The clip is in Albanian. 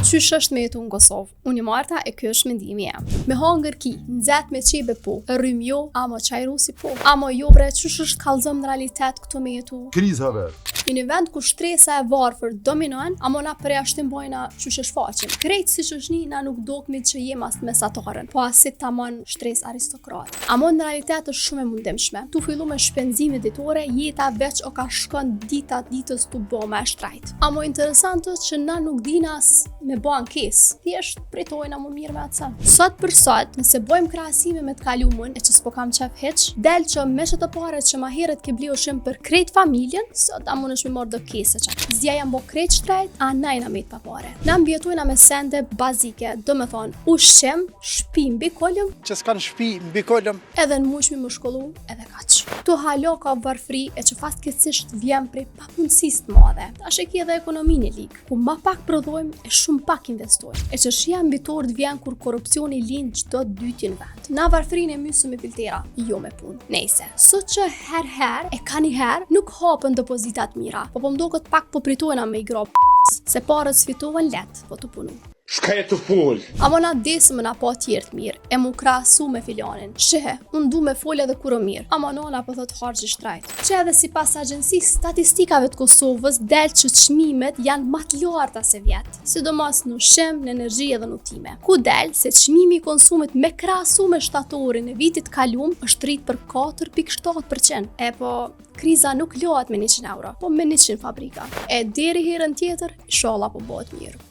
Qysh është me jetu në Kosovë? Unë i Marta e ky është mendimi jam. Me hangër ki, nxet me qebe po, rrym jo, ama qajrusi po. Ama jo bre, qysh është kallëzëm në realitet këtu me jetu? Kriza ver. Në një vend ku shtresa e varfër dominon, ama na përjashtim bojna qysh është faqim. Krejt si që na nuk dokmi që jem as mesatarën, po asit tamam shtres aristokrat. Ama në realitet është shumë e mundimshme. Tu fillu me shpenzime ditore, jeta veç o ka shkon ditës tu bo me shtrajt. Ama interesant është që na nuk dina as me bo ankes, thjesht pritojna më mirë me atësa. Sot për sot, nëse bojmë krahasime me të kalumën, e që s'po kam qef hiq, del që me që të pare që ma heret ke bli ushim për krejt familjen, sot a mund është me marrë do kese që. Zdja jam bo krejt shtrajt, a najna me të pa pare. Na mbjetojna me sende bazike, do me thonë, ushqim, shpi mbi kolëm, që s'kan shpi mbi kolëm, edhe në mushmi më shkollu, edhe kaq. Tu halo ka varfri e që fatkeqësisht vjen prej papunësisë të madhe. Tash e ki edhe ekonominë e ligë, ku ma pak prodhojmë e shumë pak investojmë. E që shia mbitor të vjen kur korupcioni lind çdo dytje në vend. Na varfrinë e mysëm me filtera, jo me punë. Nejse, sot që her e ka një herë nuk hapën depozitat mira, po më duket pak po pritojna me i grop se parët sfitohen let, po të punu. Shka e të full? Amo na desë më na pa tjertë mirë, e mu krahasu me filianin. Shehe, unë du me folë edhe kurë mirë, ama nona po thot hargji shtrajt. Që edhe si pas agjencisë statistikave të Kosovës, del që çmimet janë më të larta se vjetë, sidomos në ushqim, në energji edhe në utime. Ku del se çmimi i konsumit me krahasu me shtatorin e vitit kalum është rrit për 4.7%. E po, kriza nuk lohet me 100 euro, po me 100 fabrika. E deri herën tjetër, inshallah po bëhet mirë.